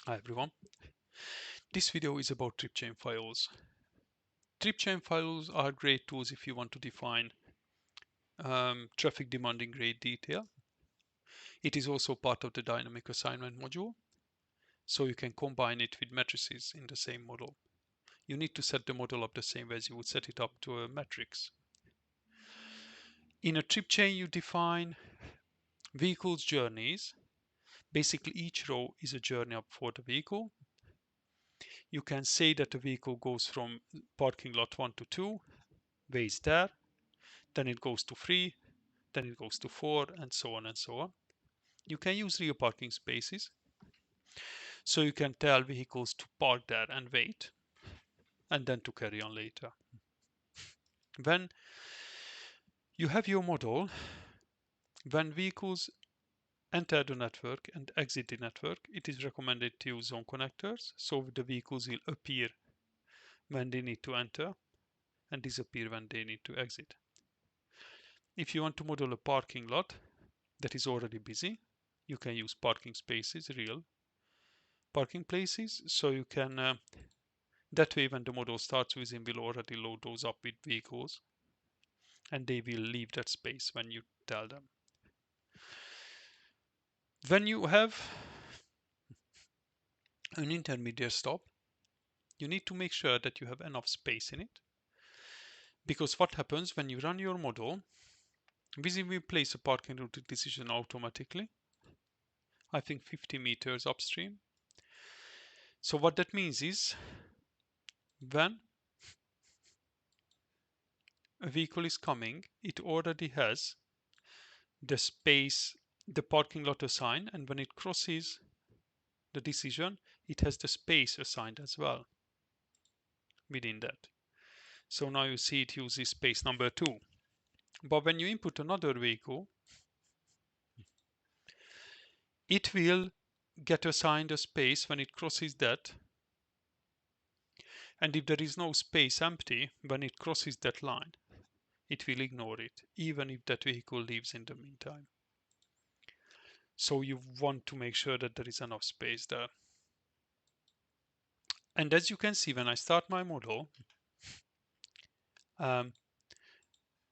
Hi everyone. This video is about trip chain files. Trip chain files are great tools if you want to define traffic demand in great detail. It is also part of the dynamic assignment module, so you can combine it with matrices in the same model. You need to set the model up the same way as you would set it up to a matrix. In a trip chain, you define vehicles' journeys. Basically, each row is a journey up for the vehicle. You can say that the vehicle goes from parking lot 1 to 2, waits there, then it goes to 3, then it goes to 4, and so on and so on. You can use real parking spaces, so you can tell vehicles to park there and wait, and then to carry on later. When you have your model, when vehicles enter the network and exit the network, it is recommended to use zone connectors, so the vehicles will appear when they need to enter and disappear when they need to exit. If you want to model a parking lot that is already busy, you can use parking spaces, real parking places, so you can that way when the model starts, Vissim will already load those up with vehicles and they will leave that space when you tell them. When you have an intermediate stop, you need to make sure that you have enough space in it, because what happens when you run your model, Vissim will place a parking route decision automatically, I think 50 meters upstream. So what that means is when a vehicle is coming, it already has the space, the parking lot assigned, and when it crosses the decision, it has the space assigned as well within that. So now you see it uses space number 2. But when you input another vehicle, it will get assigned a space when it crosses that. And if there is no space empty when it crosses that line, it will ignore it, even if that vehicle leaves in the meantime. So you want to make sure that there is enough space there. And as you can see, when I start my model, um,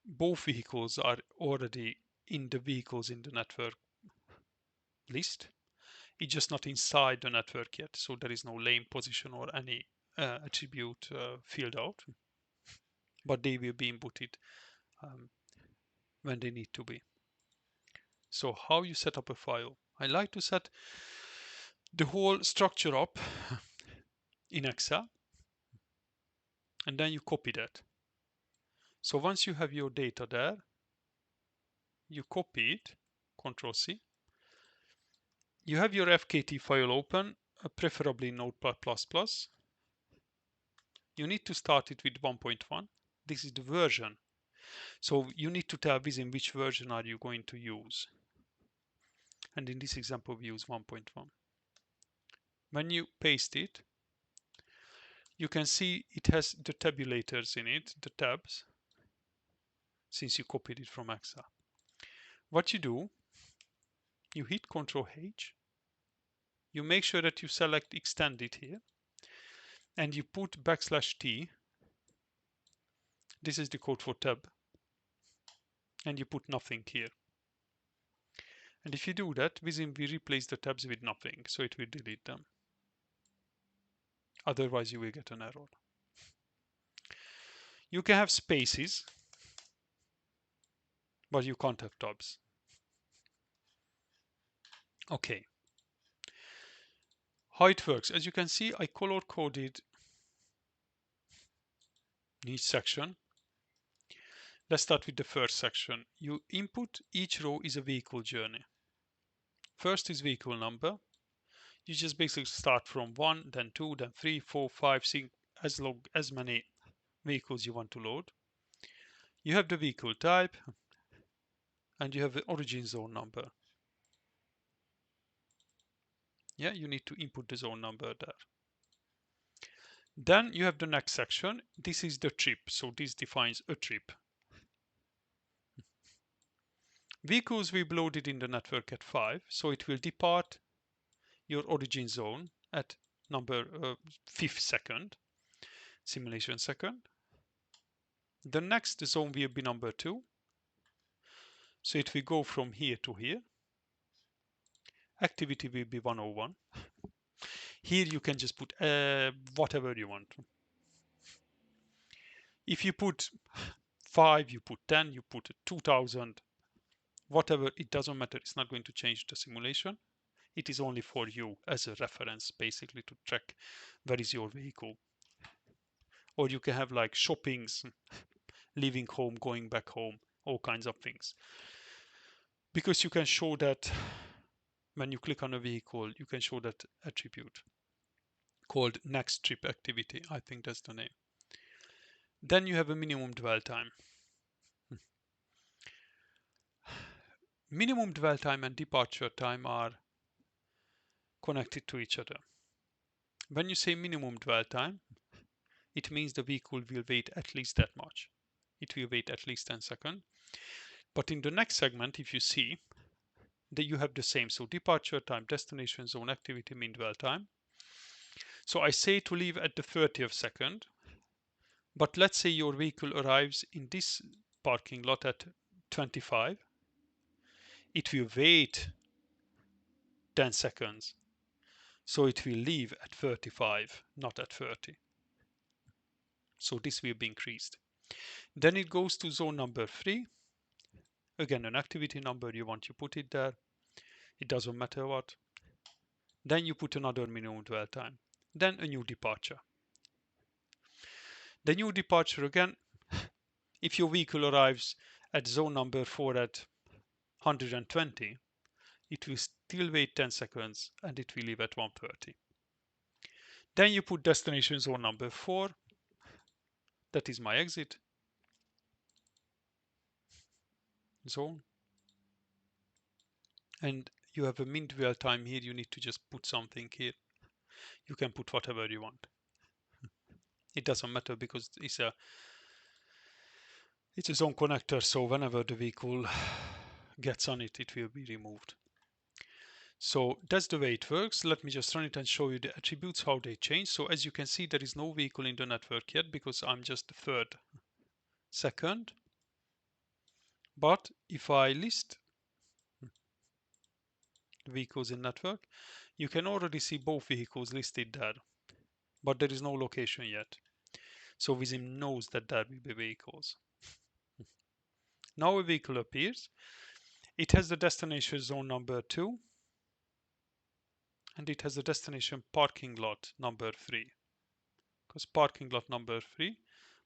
both vehicles are already in the vehicles in the network list. It's just not inside the network yet, so there is no lane position or any attribute filled out, but they will be inputted um, when they need to be. So how you set up a file? I like to set the whole structure up in Excel, and then you copy that. So once you have your data there, you copy it, Control C. You have your FKT file open, preferably Notepad++. You need to start it with 1.1. This is the version. So you need to tell Vissim which version are you going to use. And in this example, we use 1.1. When you paste it, you can see it has the tabulators in it, the tabs, since you copied it from Excel. What you do, you hit Ctrl H, you make sure that you select extend it here, and you put \T. This is the code for tab, and you put nothing here. And if you do that, Vissim will replace the tabs with nothing, so it will delete them. Otherwise, you will get an error. You can have spaces, but you can't have tabs. Okay. How it works. As you can see, I color coded each section. Let's start with the first section. You input each row is a vehicle journey. First is vehicle number. You just basically start from 1, then 2, then 3, 4, 5, 6, as many vehicles you want to load. You have the vehicle type, and you have the origin zone number. Yeah, you need to input the zone number there. Then you have the next section. This is the trip, so this defines a trip. Vehicles will be loaded in the network at 5, so it will depart your origin zone at number 5th second, simulation second. The next zone will be number 2. So it will go from here to here. Activity will be 101. Here you can just put whatever you want. If you put 5, you put 10, you put 2000, whatever, it doesn't matter. It's not going to change the simulation. It is only for you as a reference, basically, to track where is your vehicle. Or you can have like shoppings, leaving home, going back home, all kinds of things. Because you can show that when you click on a vehicle, you can show that attribute called next trip activity. I think that's the name. Then you have a minimum dwell time. Minimum dwell time and departure time are connected to each other. When you say minimum dwell time, it means the vehicle will wait at least that much. It will wait at least 10 seconds. But in the next segment, if you see that you have the same, so departure time, destination zone, activity, mean dwell time. So I say to leave at the 30th second, but let's say your vehicle arrives in this parking lot at 25. It will wait 10 seconds. So it will leave at 35, not at 30. So this will be increased. Then it goes to zone number 3. Again, an activity number, you want to put it there. It doesn't matter what. Then you put another minimum dwell time. Then a new departure. The new departure again, if your vehicle arrives at zone number 4 at 120, it will still wait 10 seconds and it will leave at 130. Then you put destination zone number 4. That is my exit zone. And you have a min dwell time here. You need to just put something here. You can put whatever you want. It doesn't matter because it's a zone connector. So whenever the vehicle gets on it, it will be removed. So that's the way it works. Let me just run it and show you the attributes, how they change. So as you can see, there is no vehicle in the network yet because I'm just the 3rd second. But if I list vehicles in network, you can already see both vehicles listed there, but there is no location yet. So Vissim knows that there will be vehicles. Now a vehicle appears. It has the destination zone number 2 and it has the destination parking lot number 3 because parking lot number 3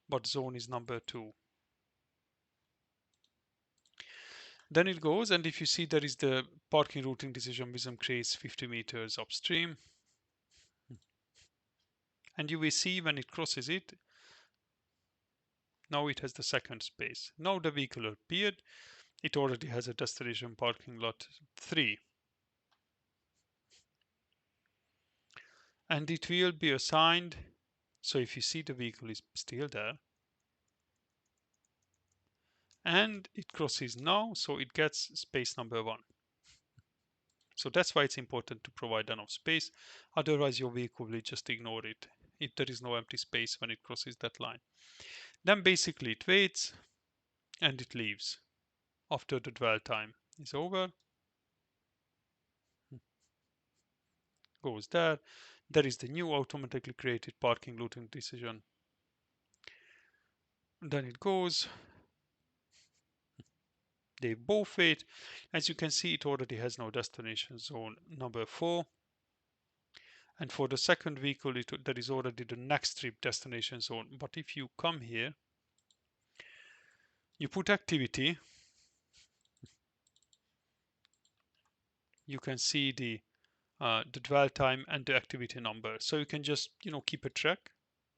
but zone is number 2. Then it goes, and if you see there is the parking routing decision, Vissim creates 50 meters upstream. And you will see when it crosses it, now it has the second space. Now the vehicle appeared, it already has a destination parking lot 3. And it will be assigned, so if you see the vehicle is still there, and it crosses now, so it gets space number 1. So that's why it's important to provide enough space, otherwise your vehicle will just ignore it if there is no empty space when it crosses that line. Then basically it waits and it leaves after the dwell time is over. Goes there. There is the new automatically created parking routing decision. Then it goes. They both wait. As you can see, it already has no destination zone number 4. And for the second vehicle, there is already the next trip destination zone. But if you come here, you put activity, you can see the dwell time and the activity number. So you can just keep a track.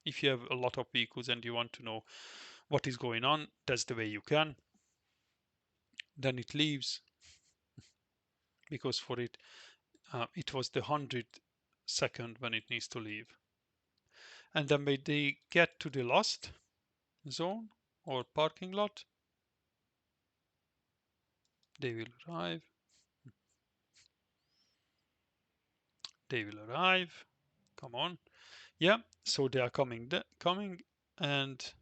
If you have a lot of vehicles and you want to know what is going on, that's the way you can. Then it leaves because for it it was the 100th second when it needs to leave. And then when they get to the last zone or parking lot, they will arrive. They will arrive. come on. Yeah, so they are coming, and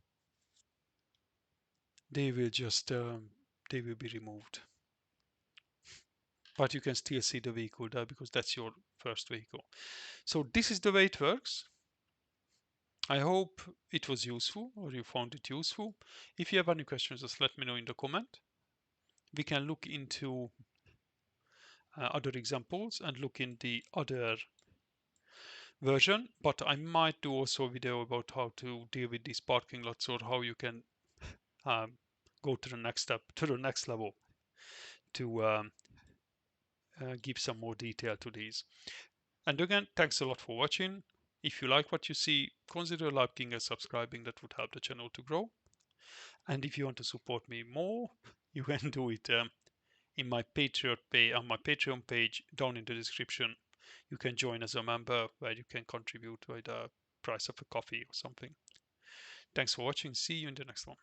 they will just they will be removed. But you can still see the vehicle there because that's your first vehicle. So this is the way it works. I hope it was useful or you found it useful. If you have any questions, just let me know in the comment. We can look into other examples and look in the other version, but I might do also a video about how to deal with these parking lots or how you can um, go to the next step, to the next level to give some more detail to these. And again, thanks a lot for watching. If you like what you see, consider liking and subscribing. That would help the channel to grow. And if you want to support me more, you can do it in my Patreon on my Patreon page down in the description. You can join as a member where you can contribute by the price of a coffee or something. Thanks for watching. See you in the next one.